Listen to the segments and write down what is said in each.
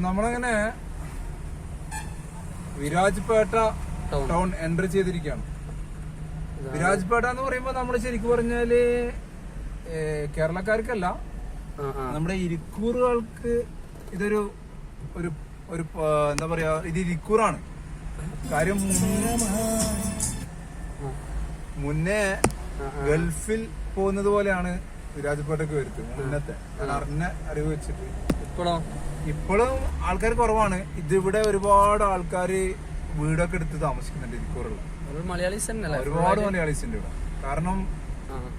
നമ്മളങ്ങനെ Virajpet town entry ചെയ്തിരിക്കുകയാണ്. വിരാജ്പേട്ട എന്ന് പറയുമ്പോ നമ്മള് ശരിക്കും പറഞ്ഞാല് കേരളക്കാർക്കല്ല, നമ്മുടെ ഇരിക്കൂറുകൾക്ക് ഇതൊരു ഒരു ഒരു എന്താ പറയാ, ഇത് ഇരിക്കൂറാണ്. കാര്യം മുന്നേ ഗൾഫിൽ പോകുന്നത് പോലെയാണ് വിരാജ്പേട്ടക്ക് വരുന്നത് മുന്നത്തെ. ഞാൻ അറിഞ്ഞ അറിവ് വെച്ചിട്ട് ഇപ്പോഴും ആൾക്കാർ കുറവാണ്. ഇതിവിടെ ഒരുപാട് ആൾക്കാര് വീടൊക്കെ എടുത്ത് താമസിക്കുന്നുണ്ട് ഇരിക്കൂറുള്ള. ഒരുപാട് മലയാളീസ് ഉണ്ട് ഇവിടെ. കാരണം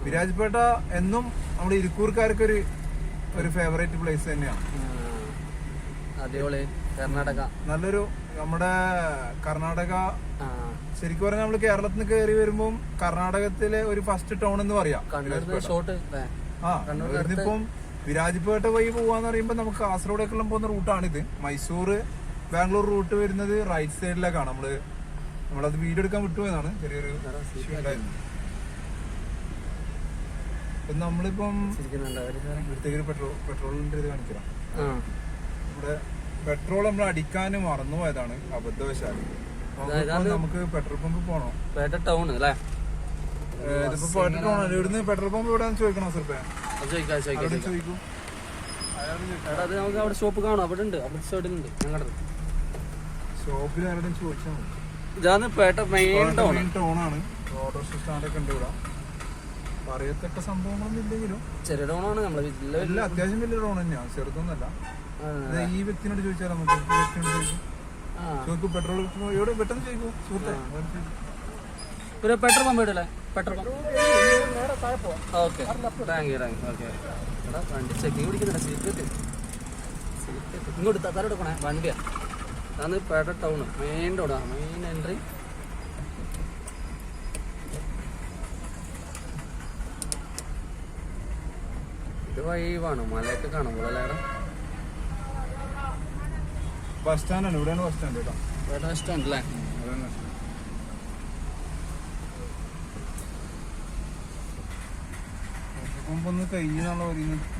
വിരാജ്പേട്ട എന്നും നമ്മുടെ ഇരിക്കൂർക്കാർക്ക് ഒരു ഫേവറേറ്റ് പ്ലേസ് തന്നെയാണ്. കർണാടക നല്ലൊരു നമ്മുടെ കർണാടക ശരിക്കും പറഞ്ഞാൽ നമ്മള് കേരളത്തിൽ നിന്ന് കയറി വരുമ്പോ കർണാടകത്തിലെ ഒരു ഫസ്റ്റ് ടൗൺ എന്ന് പറയാം. ഇപ്പം വിരാജ്പേട്ട വഴി പോവാന്ന് പറയുമ്പോ നമുക്ക് കാസർഗോഡേക്കെല്ലാം പോകുന്ന റൂട്ടാണിത്. മൈസൂർ ബാംഗ്ലൂർ റൂട്ട് വരുന്നത് റൈറ്റ് സൈഡിലേക്കാണ്. നമ്മളത് വീഡിയോ എടുക്കാൻ വിട്ടുപോയതാണ്, ചെറിയൊരു ഇഷ്യൂ ഉണ്ടായിരുന്നു. ഇപ്പം നമ്മളിപ്പം ഇവിടുത്തേക്ക് പെട്രോളിന്റെ ഇത് കാണിക്കണം. ഇവിടെ പെട്രോൾ നമ്മൾ അടിക്കാൻ മറന്നുപോയതാണ് അബദ്ധവശാല്. നമുക്ക് പെട്രോൾ പമ്പ് പോണോ? ടൗൺ അല്ലേ? ഇതിപ്പോ പേട്ട ടൗൺ ആണ്. ഇവിടുന്ന് പെട്രോൾ പമ്പ് എവിടെയാന്ന് ചോദിക്കണോ സർപ്പേ? ചോദിക്കും. നമുക്ക് അവിടെ ഷോപ്പ് കാണും. അവിടെ ഉണ്ട്, അവിടെ സൈഡിലുണ്ട്. ഞങ്ങളുടെ ഷോപ്പിൽ ആരുടെയും ചോദിച്ചാൽ മതി. ഇതാണ് പേട്ട മെയിൻ ടൗൺ ആണ്. ഓട്ടോ സ്റ്റാൻഡൊക്കെ ഉണ്ട് ഇവിടെ. പറയത്തക്ക സംഭവങ്ങളൊന്നും ഇല്ലെങ്കിലും ചെറിയ ടൗണാണ്. നമ്മളെ ഇല്ല, അത്യാവശ്യം വലിയ ടൗൺ തന്നെയാണ്, ചെറുതൊന്നല്ല. ഈ വ്യക്തിനോട് ചോദിച്ചാൽ നമുക്ക് ചോദിക്കും പെട്രോൾ എവിടെ പെട്ടെന്ന് ചോദിക്കും. സുഹൃത്തെ പെട്രോൾ പമ്പ് ഇടല്ലേ? Petrol pump. Okay, thank you. Okay, വണ്ടി ചെക്കിങ് പിടിക്കുന്നില്ല. സീറ്റ് ഇങ്ങോട്ട് തലയെടുക്കണേ. വണ്ടിയാ. അതാണ് പേട്ട ടൗൺ മെയിൻ ടൗണാണ്. Main entry. ഇത് വൈവാണ്. മലയൊക്കെ കാണുമ്പോഴല്ലേടാ. ബസ് സ്റ്റാൻഡാണ്. ഇവിടെയാണ് ബസ് സ്റ്റാൻഡ് കേട്ടോ. പേട്ട ബസ് സ്റ്റാൻഡ് അല്ലേ?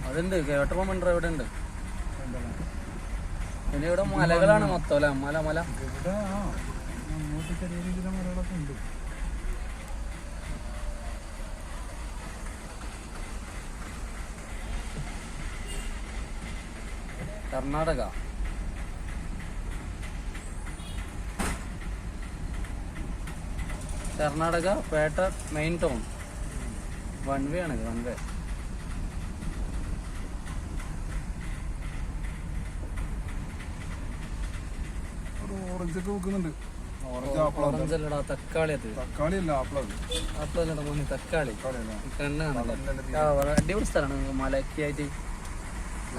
അതുണ്ട്. കേട്ടപ്പോ മണ്ടർ ഇവിടെ ഉണ്ട്. പിന്നെ ഇവിടെ മലകളാണ് മൊത്തം അല്ലെ? മല ചെറിയ രീതിയിലുള്ള മലകളൊക്കെ ഉണ്ട്. Karnataka Petta main town. One way ആണ്. വൺ വേ. ഓറഞ്ച് ഒക്കെ വെക്കുന്നുണ്ട്. ഓറഞ്ച് അല്ലടാ, തക്കാളി. തക്കാളി അല്ല, ആപ്പിളല്ലടാ മോനെ, തക്കാളി. കണ്ണ് കാണല്ലേ? അടിപൊളി സ്ഥലമാണ്. മലയൊക്കെ ആയിട്ട്.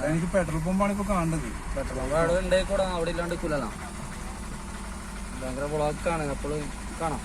എനിക്ക് പെട്രോൾ പമ്പാണ് ഇപ്പൊ കാണുന്നത്. പെട്രോൾ പമ്പ് അവിടെ ഉണ്ടായിക്കൂടാ. അവിടെ ഇല്ലാണ്ട് കുലതാ. ഭയങ്കര ബ്ലോക്കാണ്. അപ്പോൾ കാണാം.